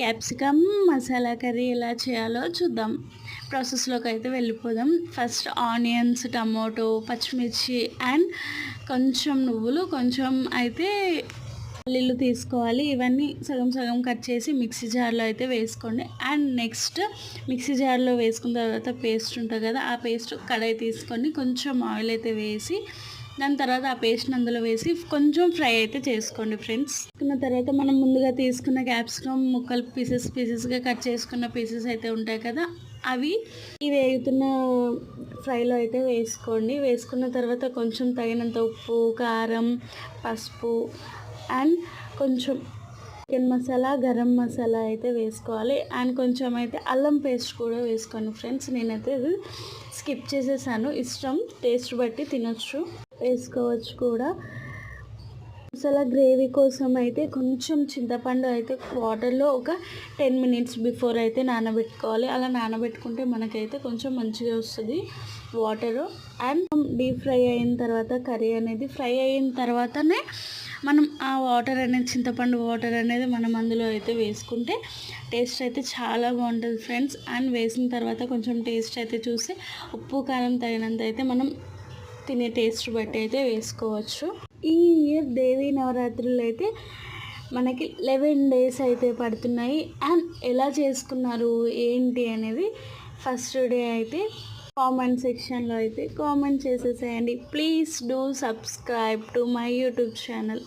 Capsicum masala curry ఎలా చేయాలో చూద్దాం. ప్రాసెస్లోకి అయితే వెళ్ళిపోదాం. ఫస్ట్ ఆనియన్స్, టమోటో, పచ్చిమిర్చి అండ్ కొంచెం నువ్వులు, కొంచెం అయితే పల్లీలు తీసుకోవాలి. ఇవన్నీ సగం సగం కట్ చేసి మిక్సీ జార్లో అయితే వేసుకోండి. అండ్ నెక్స్ట్ మిక్సీ జార్లో వేసుకున్న తర్వాత పేస్ట్ ఉంటుంది కదా, ఆ పేస్ట్ కడాయి తీసుకొని కొంచెం ఆయిల్ అయితే వేసి దాని తర్వాత ఆ పేస్ట్ని అందులో వేసి కొంచెం ఫ్రై అయితే చేసుకోండి ఫ్రెండ్స్. తీసుకున్న తర్వాత మనం ముందుగా తీసుకున్న క్యాప్సికమ్ ముక్కలు పీసెస్గా కట్ చేసుకున్న పీసెస్ అయితే ఉంటాయి కదా, అవి ఈ వేగుతున్న ఫ్రైలో అయితే వేసుకోండి. వేసుకున్న తర్వాత కొంచెం తగినంత ఉప్పు, కారం, పసుపు అండ్ కొంచెం చికెన్ మసాలా, గరం మసాలా అయితే వేసుకోవాలి. అండ్ కొంచెం అయితే అల్లం పేస్ట్ కూడా వేసుకోండి ఫ్రెండ్స్. నేనైతే ఇది స్కిప్ చేసేసాను, ఇష్టం టేస్ట్ బట్టి తినొచ్చు, వేసుకోవచ్చు కూడా. మసాలా గ్రేవీ కోసం అయితే కొంచెం చింతపండు అయితే వాటర్లో ఒక 10 మినిట్స్ బిఫోర్ అయితే నానబెట్టుకోవాలి. అలా నానబెట్టుకుంటే మనకైతే కొంచెం మంచిగా వస్తుంది వాటరు. అండ్ డీప్ ఫ్రై అయిన తర్వాత కర్రీ అనేది ఫ్రై అయిన తర్వాతనే మనం ఆ వాటర్ అనేది, చింతపండు వాటర్ అనేది మనం అందులో అయితే వేసుకుంటే టేస్ట్ అయితే చాలా బాగుంటుంది ఫ్రెండ్స్. అండ్ వేసిన తర్వాత కొంచెం టేస్ట్ అయితే చూసి ఉప్పు కారం తగినంత అయితే మనం తినే టేస్ట్ బట్టి అయితే వేసుకోవచ్చు. ఈ ఇయర్ దేవీ నవరాత్రులు అయితే మనకి 11 డేస్ అయితే పడుతున్నాయి. అండ్ ఎలా చేసుకున్నారు ఏంటి అనేది ఫస్ట్ డే అయితే కామెంట్ సెక్షన్లో అయితే కామెంట్ చేసేసేయండి. Please do subscribe to my YouTube channel.